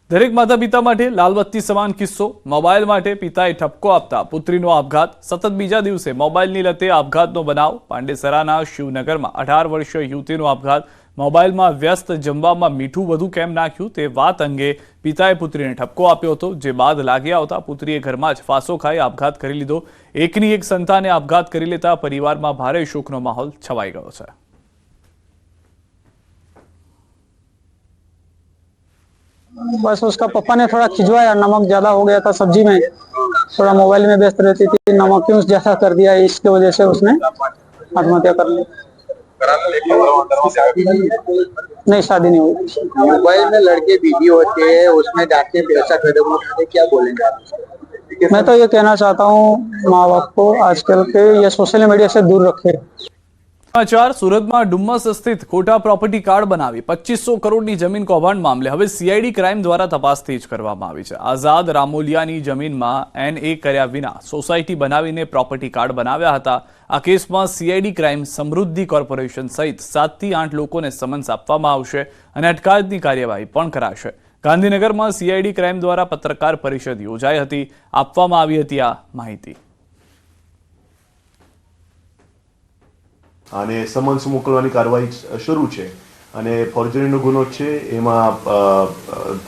દરેક માતા પિતા માટે લાલબત્તી સમાન કિસ્સો મોબાઈલ માટે પિતાએ ઠપકો આપતા પુત્રીનો આપઘાત સતત બીજા દિવસે મોબાઈલની લતે આપઘાતનો બનાવ પાંડેસરાના શિવનગરમાં 18 વર્ષીય યુવતીનો આપઘાત મોબાઈલમાં વ્યસ્ત જમવામાં મીઠું વધુ કેમ નાખ્યું તે વાત અંગે પિતાએ પુત્રીને ઠપકો આપ્યો હતો જે બાદ લાગી આવતા પુત્રીએ ઘરમાં જ ફાંસો ખાઈ આપઘાત કરી લીધો એકની એક સંતાને આપઘાત કરી લેતા પરિવારમાં ભારે શોકનો માહોલ છવાઈ ગયો છે। बस उसका पापा ने थोड़ा खिंचवाया, नमक ज्यादा हो गया था सब्जी में, थोड़ा मोबाइल में व्यस्त रहती थी, नमक क्यों ज्यादा कर दिया, इसके वजह से उसने आत्महत्या कर ली। नहीं, शादी नहीं हुई। मोबाइल में लड़के बिजी होते हैं, उसमें जाके पैसा कदम उठाते, क्या बोलेंगे? मैं तो ये कहना चाहता हूँ माँ बाप को आजकल के ये सोशल मीडिया से दूर रखे। समाचार सूरतમાં ડુમ્મસ સ્થિત ખોટા પ્રોપર્ટી કાર્ડ બનાવી 2500 કરોડની જમીન કૌભાંડ મામલે હવે સીઆઈડી ક્રાઇમ દ્વારા તપાસ તેજ કરવામાં આવી છે। આઝાદ રામોલિયાની જમીનમાં એનએ કર્યા વિના સોસાયટી બનાવીને પ્રોપર્ટી કાર્ડ બનાવ્યા હતા। આ કેસમાં સીઆઈડી ક્રાઇમ સમૃદ્ધિ કોર્પોરેશન સહિત 7 થી 8 લોકોને સમન્સ આપવામાં આવશે અને અટકાયતની કાર્યવાહી પણ કરાશે। ગાંધીનગરમાં સીઆઈડી ક્રાઇમ દ્વારા પત્રકાર પરિષદ યોજાઈ હતી, આપવામાં આવી હતી આ માહિતી। અને સમન્સ મોકલવાની કાર્યવાહી શરૂ છે અને ફોર્જરીનો ગુનો છે એમાં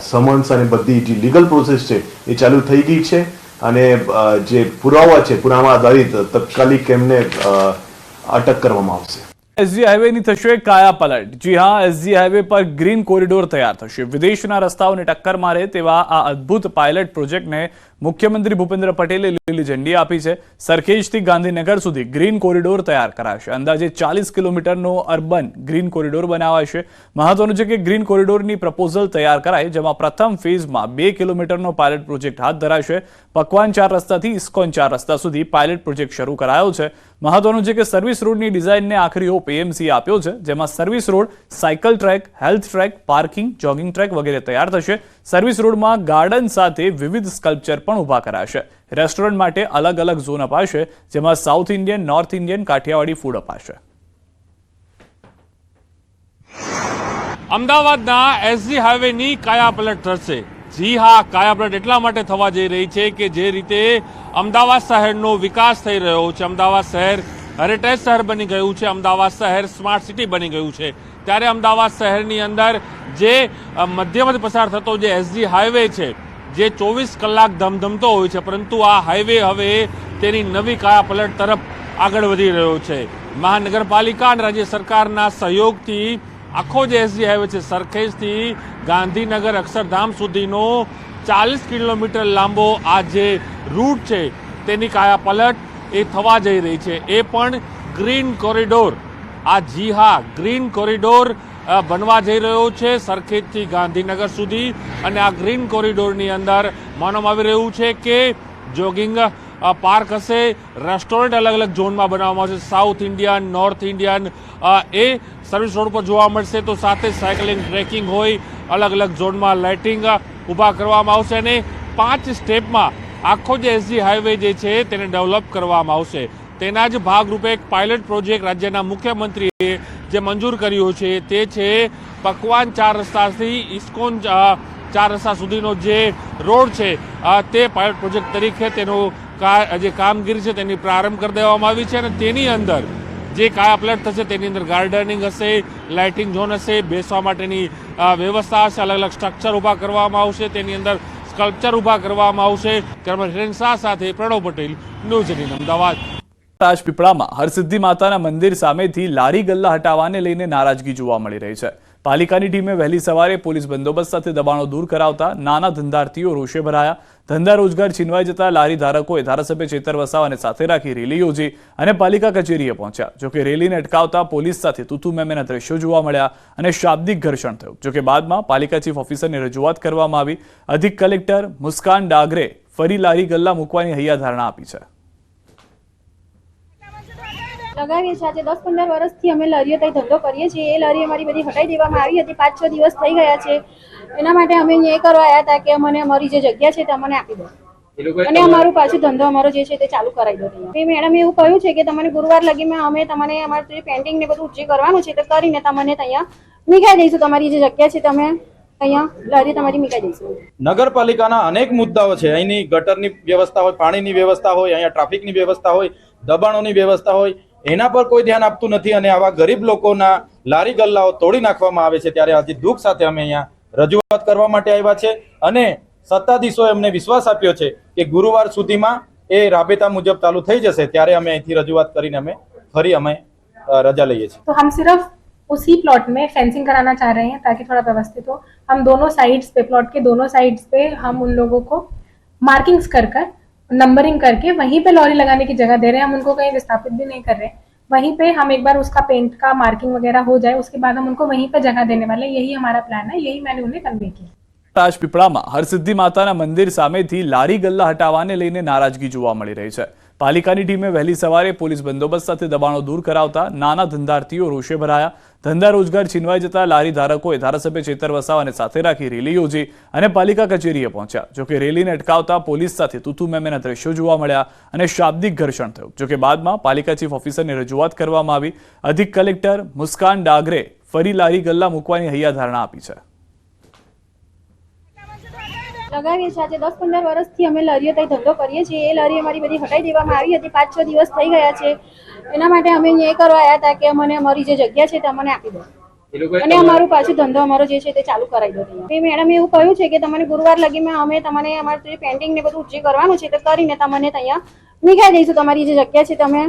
સમન્સ અને બધી જે લીગલ પ્રોસેસ છે એ ચાલુ થઈ ગઈ છે અને જે પુરાવા છે પુરાવા આધારિત તાત્કાલિક એમને અટક કરવામાં આવશે। એસજી હાઈવેની થશે કાયા પલટ। જી હા, એસજી હાઈવે પર ગ્રીન કોરિડોર તૈયાર થશે। વિદેશના રસ્તાઓને ટક્કર મારે તેવા આ અદ્ભુત પાયલટ પ્રોજેક્ટને મુખ્યમંત્રી ભૂપેન્દ્ર પટેલે લીલી ઝંડી આપી છે। સરખેજથી ગાંધીનગર સુધી ગ્રીન કોરિડોર તૈયાર કરાશે। અંદાજે 40 કિલોમીટરનો અર્બન ગ્રીન કોરિડોર બનાવાશે। મહત્વનું છે કે ગ્રીન કોરિડોરની પ્રપોઝલ તૈયાર કરાય, જેમાં પ્રથમ ફેઝમાં 2 કિલોમીટરનો પાયલટ પ્રોજેક્ટ હાથ ધરાશે। પકવાન 4 રસ્તાથી ઇસ્કોન 4 રસ્તા સુધી પાયલટ પ્રોજેક્ટ શરૂ કરાયો છે। મહત્વનું છે કે સર્વિસ રોડની ડિઝાઇનને આખરી ઓપ એએમસી આપ્યો છે, જેમાં service road, cycle track, health track, parking, jogging track વગેરે તૈયાર થશે। સર્વિસ રોડમાં ગાર્ડન સાથે વિવિધ સ્કલ્પચર પણ ઊભા કરાશે। રેસ્ટોરન્ટ માટે અલગ અલગ ઝોન અપાશે, જેમાં south Indian, north Indian, Kathiyawadi food અપાશે। અમદાવાદના એસજી હાઈવેની કાયાપલટ થશે। જી હા, કાયાપલટ એટલા માટે થવા જઈ રહી છે કે જે રીતે અમદાવાદ શહેરનો વિકાસ થઈ રહ્યો છે, અમદાવાદ શહેર હેરિટેજ શહેર બની ગયું છે, અમદાવાદ શહેર સ્માર્ટ સિટી બની ગયું છે, ત્યારે અમદાવાદ શહેરની અંદર જે મધ્યમાંથી પસાર થતો જે એસજી હાઈવે છે જે 24 કલાક ધમધમતો હોય છે, પરંતુ આ હાઈવે હવે તેની નવી કાયાપલટ તરફ આગળ વધી રહ્યો છે। મહાનગરપાલિકા અને રાજ્ય સરકારના સહયોગથી આખો જે એસજી હાઈવે છે સરખેજથી ગાંધીનગર અક્ષરધામ સુધીનો 40 કિલોમીટર લાંબો આ જે રૂટ છે તેની કાયાપલટ એ થવા જઈ રહી છે, એ પણ ગ્રીન કોરિડોર। આ જી હા, ગ્રીન કોરિડોર બનવા જઈ રહ્યો છે સરખેજથી ગાંધીનગર સુધી અને આ ગ્રીન કોરિડોરની અંદર માનવામાં આવી રહ્યું છે કે જોગિંગ પાર્ક હશે, રેસ્ટોરન્ટ અલગ અલગ ઝોનમાં બનાવવામાં આવશે, સાઉથ ઇન્ડિયન, નોર્થ ઇન્ડિયન એ સર્વિસ રોડ પર જોવા મળશે, તો સાથે સાયકલિંગ, ટ્રેકિંગ હોય, અલગ અલગ ઝોનમાં લાઇટિંગ ઊભા કરવામાં આવશે અને 5 સ્ટેપમાં આખો જે એસજી હાઈવે જે છે તેને ડેવલપ કરવામાં આવશે। તેના જ ભાગરૂપે એક પાયલટ પ્રોજેક્ટ રાજ્યના મુખ્યમંત્રીએ જે મંજૂર કર્યો છે તે છે પકવાન 4 રસ્તાથી ઇસ્કોન 4 રસ્તા સુધીનો જે રોડ છે તે પાયલટ પ્રોજેક્ટ તરીકે તેનો જે કામગીરી છે તેની પ્રારંભ કરી દેવામાં આવી છે અને તેની અંદર જે કાયાપલટ થશે તેની અંદર ગાર્ડનિંગ હશે, લાઇટિંગ ઝોન હશે, બેસવા માટેની વ્યવસ્થા હશે, અલગ અલગ સ્ટ્રક્ચર ઊભા કરવામાં આવશે, તેની અંદર સ્કલ્પચર ઊભા કરવામાં આવશે। કેમેરામેન શાહ સાથે પ્રણવ પટેલ, ન્યૂઝ 18 અમદાવાદ। રાજપીપળામાં હરસિદ્ધિ માતાના મંદિર સામેથી લારી ગલ્લા હટાવવાને લઈને નારાજગી જોવા મળી રહી છે। પાલિકાની ટીમે વહેલી સવારે પોલીસ બંદોબસ્ત સાથે દબાણો દૂર કરાવતા નાના ધંધાર્થીઓ રોષે ભરાયા। ધંધા રોજગાર છીનવાઈ જતા લારી ધારકોએ ધારાસભ્ય ચેતર વસાવાને સાથે રાખી રેલી યોજી અને પાલિકા કચેરીએ પહોંચ્યા। જોકે રેલીને અટકાવતા પોલીસ સાથે તૂતુ મેમેના દ્રશ્યો જોવા મળ્યા અને શાબ્દિક ઘર્ષણ થયું। જોકે બાદમાં પાલિકા ચીફ ઓફિસરને રજૂઆત કરવામાં આવી। અધિક કલેક્ટર મુસ્કાન ડાગરે ફરી લારી ગલ્લા મૂકવાની હૈયાધારણા આપી છે। लगावीए छे। आज 10-15 વર્ષથી અમે લારીઓ તઈ ધંધો કરીએ છીએ। એ લારી અમારી બધી હટાઈ દેવામાં આવી હતી। 5-6 દિવસ થઈ ગયા છે। એના માટે અમે અહીંયા એ કરવા આવ્યા હતા કે અમને અમારી જે જગ્યા છે તે અમને આપી દો અને અમારું પાછું ધંધો અમારો જે છે તે ચાલુ કરાવી દો। એ મેડમે એવું કહ્યું છે કે તમને ગુરુવાર લગીમાં અમે તમને અમારું જે પેન્ટિંગ ને બધું જે કરવાનું છે તે કરીને તમને અહીંયા નીકાળી દઈશું। તમારી જે જગ્યા છે તમે અહીંયા લારી તમારી મીકાઈ દઈશું. નગરપાલિકાના અનેક મુદ્દાઓ છે. અહીંની ગટરની વ્યવસ્થા હોય, પાણીની વ્યવસ્થા હોય, અહીંયા ટ્રાફિકની વ્યવસ્થા હોય, દબાણોની વ્યવસ્થા હોય, એના પર કોઈ ધ્યાન આપતું નથી અને આવા ગરીબ લોકોના લારી ગલ્લાઓ તોડી નાખવામાં આવે છે. ત્યારે આજે દુઃખ સાથે અમે અહીંયા રજૂઆત કરવા માટે આવ્યા છે અને સત્તાધીશોએ અમને વિશ્વાસ આપ્યો છે કે ગુરુવાર સુધીમાં એ રાબેતા મુજબ ચાલુ થઈ જશે. ત્યારે અમે અહીંથી રજૂઆત કરીને ફરી અમે રજા લઈએ છીએ. तो हम सिर्फ उसी प्लॉट में फेंसिंग कराना चाह रहे हैं ताकि थोड़ा व्यवस्थित हो. हम दोनों साइड्स पे, प्लॉट के दोनों साइड्स पे हम उन लोगों को मार्किंग्स कर नंबरिंग करके वहीं पे लॉरी लगाने की जगह दे रहे हैं. हम उनको कहीं विस्थापित भी नहीं कर रहे. वहीं पे हम एक बार उसका पेंट का मार्किंग वगैरह हो जाए, उसके बाद हम उनको वहीं पे जगह देने वाले. यही हमारा प्लान है, यही मैंने उन्हें कन्वे किया. રાજપીપળામાં હરસિદ્ધિ માતાના મંદિર સામેથી લારી ગલ્લા હટાવવાને લઈને નારાજગી જોવા મળી રહી છે. પાલિકાની ટીમે વહેલી સવારે પોલીસ બંદોબસ્ત સાથે દબાણો દૂર કરાવતા નાના ધંધાર્થીઓ રોષે ભરાયા. ધંધા રોજગાર છીનવાઈ જતા લારી ધારકોએ ધારાસભ્ય ચેતર વસાવાને સાથે રાખી રેલી યોજી અને પાલિકા કચેરીએ પહોંચ્યા. જોકે રેલીને અટકાવતા પોલીસ સાથે તૂતુ મેમેના દ્રશ્યો જોવા મળ્યા અને શાબ્દિક ઘર્ષણ થયું. જોકે બાદમાં પાલિકા ચીફ ઓફિસરને રજૂઆત કરવામાં આવી. અધિક કલેક્ટર મુસ્કાન ડાગરે ફરી લારી ગલ્લા મૂકવાની હૈયાધારણા આપી છે. લગાવીએ છીએ. આજે 10-15 વર્ષથી અમે લારીઓ ત્યાં ધંધો કરીએ છીએ. એ લારી અમારી બધી હટાઈ દેવામાં આવી હતી. 5-6 દિવસ થઈ ગયા છે. એના માટે અમે અહીંયા કરવા આવ્યા હતા કે અમને અમારી જે જગ્યા છે તે અમને આપી દો અને અમારું પાછું ધંધો અમારો જે છે તે ચાલુ કરાવી દો. મેડમ એવું કહ્યું છે કે તમને ગુરુવાર લગીમાં અમે તમને અમારું જે પેન્ટિંગ ને બધું જે કરવાનું છે તે કરીને તમને અહીંયા મીકાઈ દઈશું. તમારી જે જગ્યા છે તમે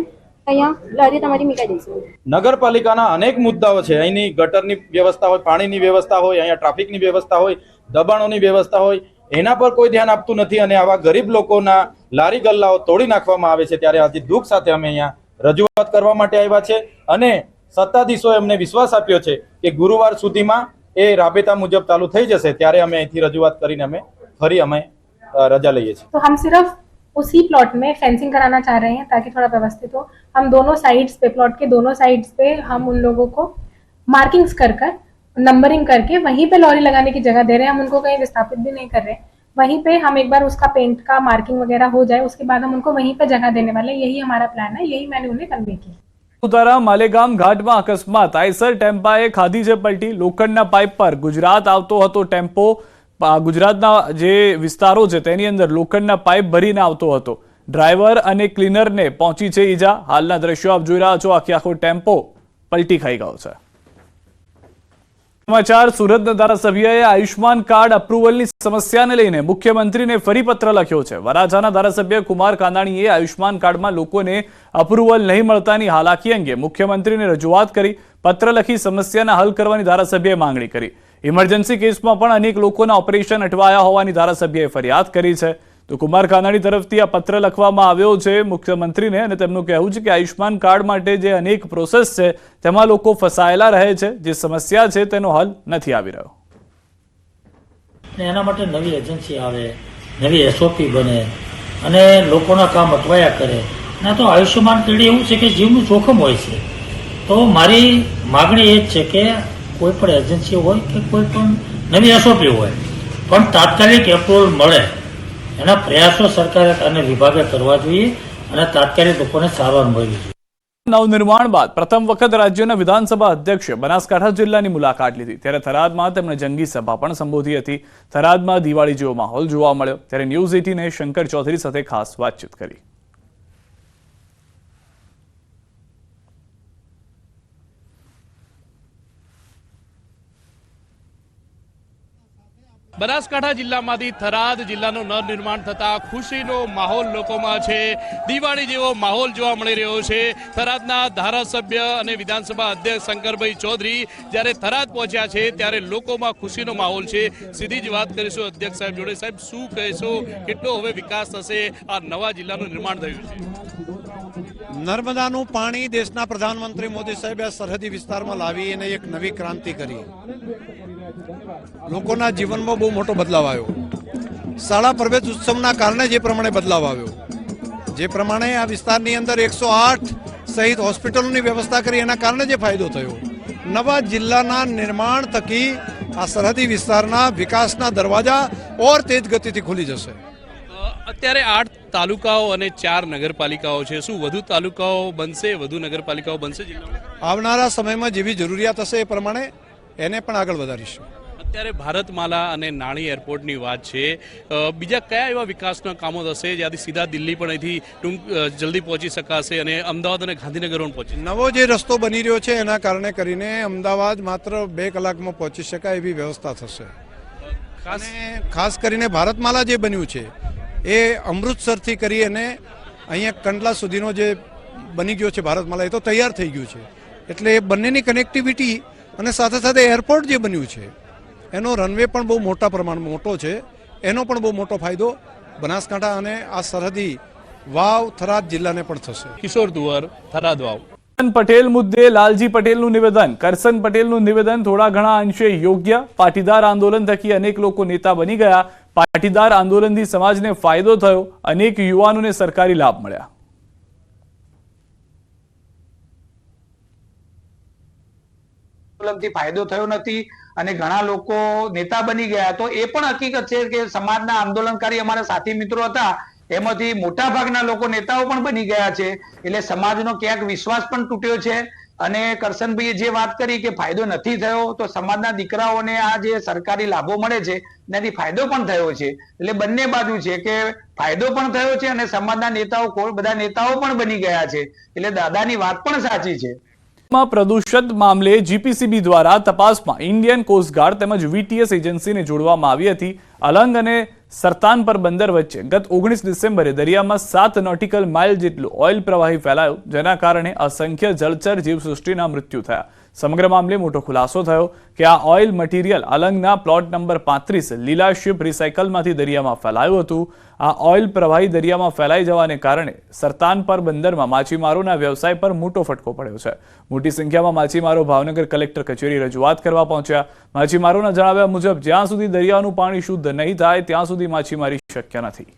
અહીંયા લારી તમારી મીકાઈ દઈશું. નગરપાલિકાના અનેક મુદ્દાઓ છે. અહીંની ગટરની વ્યવસ્થા હોય, પાણીની વ્યવસ્થા હોય, અહીંયા ટ્રાફિકની વ્યવસ્થા હોય, દબાણોની વ્યવસ્થા હોય, એના પર કોઈ ધ્યાન આપતું નથી અને આવા ગરીબ લોકોના લારી ગલ્લાઓ તોડી નાખવામાં આવે છે. ત્યારે આજે દુઃખ સાથે અમે અહીંયા રજૂઆત કરવા માટે આવ્યા છે અને સત્તાધીશોએ અમને વિશ્વાસ આપ્યો છે કે ગુરુવાર સુધીમાં એ રાબેતા મુજબ ચાલુ થઈ જશે. ત્યારે અમે અહીંથી રજૂઆત કરીને ફરી રજા લઈએ છીએ. तो हम सिर्फ उसी प्लॉट में फेंसिंग कराना चाह रहे हैं ताकि थोड़ा व्यवस्थित हो. हम दोनों साइड्स पे, प्लॉट के दोनों साइड्स पे हम उन लोगों को मार्किंग्स कर नंबरिंग करके वहीं पे लॉरी लगाने की जगह दे रहे हैं. हम उनको कहीं विस्थापित भी नहीं कर रहे. वहीं पे हम एक बार उसका पेंट का मार्किंग वगैरह हो जाए, उसके बाद हम उनको वहीं पे जगह देने वाले. यही हमारा प्लान है, यही मैंने उन्हें कन्वे किया. ઉતારા માલેગામ ઘાટમાં અકસ્માત. આઈસર ટેમ્પાએ ખાધી છે પલટી. લોખંડના પાઇપ પર ગુજરાત આવતો હતો ટેમ્પો. ગુજરાતના જે વિસ્તારો છે તેની અંદર લોખંડના પાઇપ ભરીને આવતો હતો. ડ્રાઈવર અને ક્લીનરને પહોંચી છે ઈજા. હાલના દ્રશ્યો આપ જોઈ રહ્યા છો. આખો ટેમ્પો પલટી ખાઈ ગયો છે. સમાચાર. સુરતના ધારાસભ્યએ આયુષ્માન કાર્ડ અપ્રુવલની સમસ્યાને લઈને મુખ્યમંત્રીને ફરી પત્ર લખ્યો છે. વરાછાના ધારાસભ્ય કુમાર કાનાણીએ આયુષ્માન કાર્ડમાં લોકોને અપ્રુવલ નહીં મળતાની હાલાકી અંગે મુખ્યમંત્રીને રજૂઆત કરી. પત્ર લખી સમસ્યાના હલ કરવાની ધારાસભ્યએ માંગણી કરી. ઇમરજન્સી કેસમાં પણ અનેક લોકોના ઓપરેશન અટવાયા હોવાની ધારાસભ્યએ ફરિયાદ કરી છે. તો કુમાર કાનાણી તરફથી આ પત્ર લખવામાં આવ્યો છે મુખ્યમંત્રીને અને તેમનું કહેવું છે કે આયુષ્માન કાર્ડ માટે જે અનેક પ્રોસેસ છે તેમાં લોકો ફસાયેલા રહે છે. જે સમસ્યા છે તેનો હલ નથી આવી રહ્યો. એના માટે નવી એજન્સી આવે, નવી એસઓપી બને અને લોકોના કામ અટવાયા કરે. ના તો આયુષ્યમાન કાર્ડ એવું છે કે જીવનું જોખમ હોય છે. તો મારી માગણી એ જ છે કે કોઈ પણ એજન્સી હોય કે કોઈ પણ નવી એસઓપી હોય પણ તાત્કાલિક એપ્રુવલ મળે એના પ્રયાસો સરકારે અને વિભાગે કરવા જોઈએ અને તાત્કાલિક લોકોને સારવાર મળવી જોઈએ. નવનિર્માણ બાદ પ્રથમ વખત રાજ્યના વિધાનસભા અધ્યક્ષે બનાસકાંઠા જિલ્લાની મુલાકાત લીધી. ત્યારે થરાદમાં તેમણે જંગી સભા પણ સંબોધી હતી. થરાદમાં દિવાળી જેવો માહોલ જોવા મળ્યો. ત્યારે ન્યૂઝ 18એ શંકર ચૌધરી સાથે ખાસ વાતચીત કરી. બનાસકાંઠા જિલ્લામાંથી થરાદ જિલ્લાનું નવનિર્માણ થતા ખુશીનો માહોલ લોકોમાં છે. દિવાળી જેવો માહોલ જોવા મળી રહ્યો છે. થરાદના ધારાસભ્ય અને વિધાનસભા અધ્યક્ષ શંકરભાઈ ચૌધરી જ્યારે થરાદ પહોંચ્યા છે ત્યારે લોકોમાં ખુશીનો માહોલ છે. સીધી જ વાત કરીશું અધ્યક્ષ સાહેબ જોડે. સાહેબ, શું કહેશો, કેટલો હવે વિકાસ થશે? આ નવા જિલ્લાનું નિર્માણ થયું છે. નર્મદાનું પાણી દેશના પ્રધાનમંત્રી મોદી સાહેબે સરહદી વિસ્તારમાં લાવી અને એક નવી ક્રાંતિ કરી. લોકોના જીવનમાં બહુ મોટો બદલાવ આવ્યો. શાળા પ્રવેશ ઉત્સવના કારણે જે પ્રમાણે બદલાવ આવ્યો, જે પ્રમાણે આ વિસ્તારની અંદર 108 સહિત હોસ્પિટલોની વ્યવસ્થા કરી એના કારણે જે ફાયદો થયો. નવા જિલ્લાના નિર્માણ થકી આ સરહદી વિસ્તારના વિકાસના દરવાજા ઓર તેજ ગતિથી ખુલી જશે. અત્યારે 8 તાલુકાઓ અને 4 નગરપાલિકાઓ છે. શું વધુ તાલુકાઓ બનશે, વધુ નગરપાલિકાઓ બનશે જિલ્લામાં? આવનારા સમયમાં જેવી જરૂરિયાત હશે એ પ્રમાણે એને પણ આગળ વધારીશું. ત્યારે ભારતમાલા અને નાણી એરપોર્ટની વાત છે, બીજા કયા એવા વિકાસના કામો થશે જ્યાંથી સીધા દિલ્હી પણ અહીંથી જલ્દી પહોંચી શકાશે અને અમદાવાદ અને ગાંધીનગર પણ પહોંચી? નવો જે રસ્તો બની રહ્યો છે એના કારણે કરીને અમદાવાદ માત્ર 2 કલાકમાં પહોંચી શકાય એવી વ્યવસ્થા થશે. અને ખાસ કરીને ભારતમાલા જે બન્યું છે એ અમૃતસરથી કરી અને અહીંયા કંડલા સુધીનો જે બની ગયો છે ભારતમાલા, એ તો તૈયાર થઈ ગયું છે. એટલે એ બંનેની કનેક્ટિવિટી અને સાથે સાથે એરપોર્ટ જે બન્યું છે એનો રનવે પણ બહુ મોટા પ્રમાણમાં મોટો છે. એનો પણ બહુ મોટો ફાયદો બનાસકાંઠા અને આ સરહદી વાવ થરાદ જિલ્લાને પણ થશે. કિશોર દુવર, થરાદ વાવ. કરસન પટેલ મુદ્દે લાલજી પટેલનું નિવેદન. કરસન પટેલનું નિવેદન થોડા ઘણા અંશે યોગ્ય. પાટીદાર આંદોલન થકી અનેક લોકો નેતા બની ગયા. પાટીદાર આંદોલનથી સમાજને ફાયદો થયો. અનેક યુવાનોને સરકારી લાભ મળ્યા. આંદોલનથી ફાયદો થયો નથી અને ઘણા લોકો નેતા બની ગયા, તો એ પણ હકીકત છે કે સમાજના આંદોલનકારી અમારા સાથી મિત્રો હતા એમાંથી મોટા ભાગના લોકો નેતાઓ પણ બની ગયા છે. એટલે સમાજનો ક્યાંક વિશ્વાસ પણ તૂટ્યો છે. અને કરશનભાઈએ જે વાત કરી કે ફાયદો નથી થયો, તો સમાજના દીકરાઓને આ જે સરકારી લાભો મળે છે એનાથી ફાયદો પણ થયો છે. એટલે બંને બાજુ છે કે ફાયદો પણ થયો છે અને સમાજના નેતાઓ બધા નેતાઓ પણ બની ગયા છે. એટલે દાદાની વાત પણ સાચી છે. પ્રદૂષણ મામલે જીપીસીબી દ્વારા તપાસમાં ઇન્ડિયન કોસ્ટગાર્ડ તેમજ વીટીએસ એજન્સીને જોડવામાં આવી હતી. અલંગ અને સરતાનપર બંદર વચ્ચે ગત 19 ડિસેમ્બરે દરિયામાં 7 નોટિકલ માઇલ જેટલું ઓઇલ પ્રવાહી ફેલાયું, જેના કારણે અસંખ્ય જળચર જીવસૃષ્ટિના મૃત્યુ થયા. સમગ્ર મામલે મોટો ખુલાસો થયો કે આ ઓઇલ મટીરિયલ અલંગના પ્લોટ નંબર 35 લીલા શિપ રિસાયકલમાંથી દરિયામાં ફેલાયું હતું. આ ઓઇલ પ્રવાહી દરિયામાં ફેલાઈ જવાને કારણે સરતાનપર બંદરમાં માછીમારોના વ્યવસાય પર મોટો ફટકો પડ્યો છે. મોટી સંખ્યામાં માછીમારો ભાવનગર કલેક્ટર કચેરી રજૂઆત કરવા પહોંચ્યા. માછીમારોના જણાવ્યા મુજબ જ્યાં સુધી દરિયાનું પાણી શુદ્ધ નહીં થાય ત્યાં સુધી માછીમારી શક્ય નથી.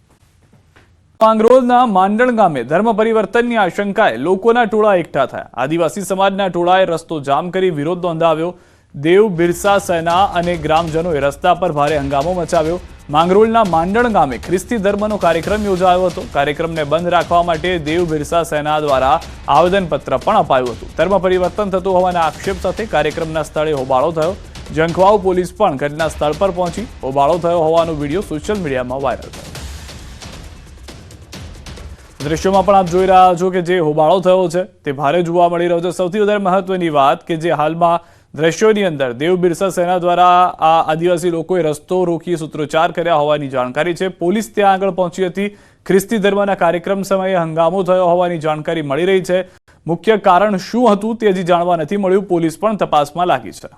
માંગરોળના માંડણ ગામે ધર્મ પરિવર્તનની આશંકાએ લોકોના ટોળા એકઠા થયા. આદિવાસી સમાજના ટોળાએ રસ્તો જામ કરી વિરોધ નોંધાવ્યો. દેવ બિરસા સેના અને ગ્રામજનોએ રસ્તા પર ભારે હંગામો મચાવ્યો. માંગરોળના માંડણ ગામે ખ્રિસ્તી ધર્મનો કાર્યક્રમ યોજાયો હતો. કાર્યક્રમને બંધ રાખવા માટે દેવ બિરસા સેના દ્વારા આવેદનપત્ર પણ અપાયું હતું. ધર્મ પરિવર્તન થતું હોવાના આક્ષેપ સાથે કાર્યક્રમના સ્થળે હોબાળો થયો. જંખવાવ પોલીસ પણ ઘટના સ્થળ પર પહોંચી હોબાળો થયો હોવાનો વિડીયો સોશિયલ મીડિયામાં વાયરલ થયો. દ્રશ્યોમાં પણ આપ જોઈ રહ્યા છો કે જે હોબાળો થયો છે તે ભારે જોવા મળી રહ્યો છે. સૌથી વધારે મહત્વની વાત કે જે હાલમાં દ્રશ્યોની અંદર દેવ બિરસા સેના દ્વારા આ આદિવાસી લોકોએ રસ્તો રોકી સૂત્રોચ્ચાર કર્યા હોવાની જાણકારી છે. પોલીસ ત્યાં આગળ પહોંચી હતી. ખ્રિસ્તી ધર્મના કાર્યક્રમ સમયે હંગામો થયો હોવાની જાણકારી મળી રહી છે. મુખ્ય કારણ શું હતું તે હજી જાણવા નથી મળ્યું. પોલીસ પણ તપાસમાં લાગી છે.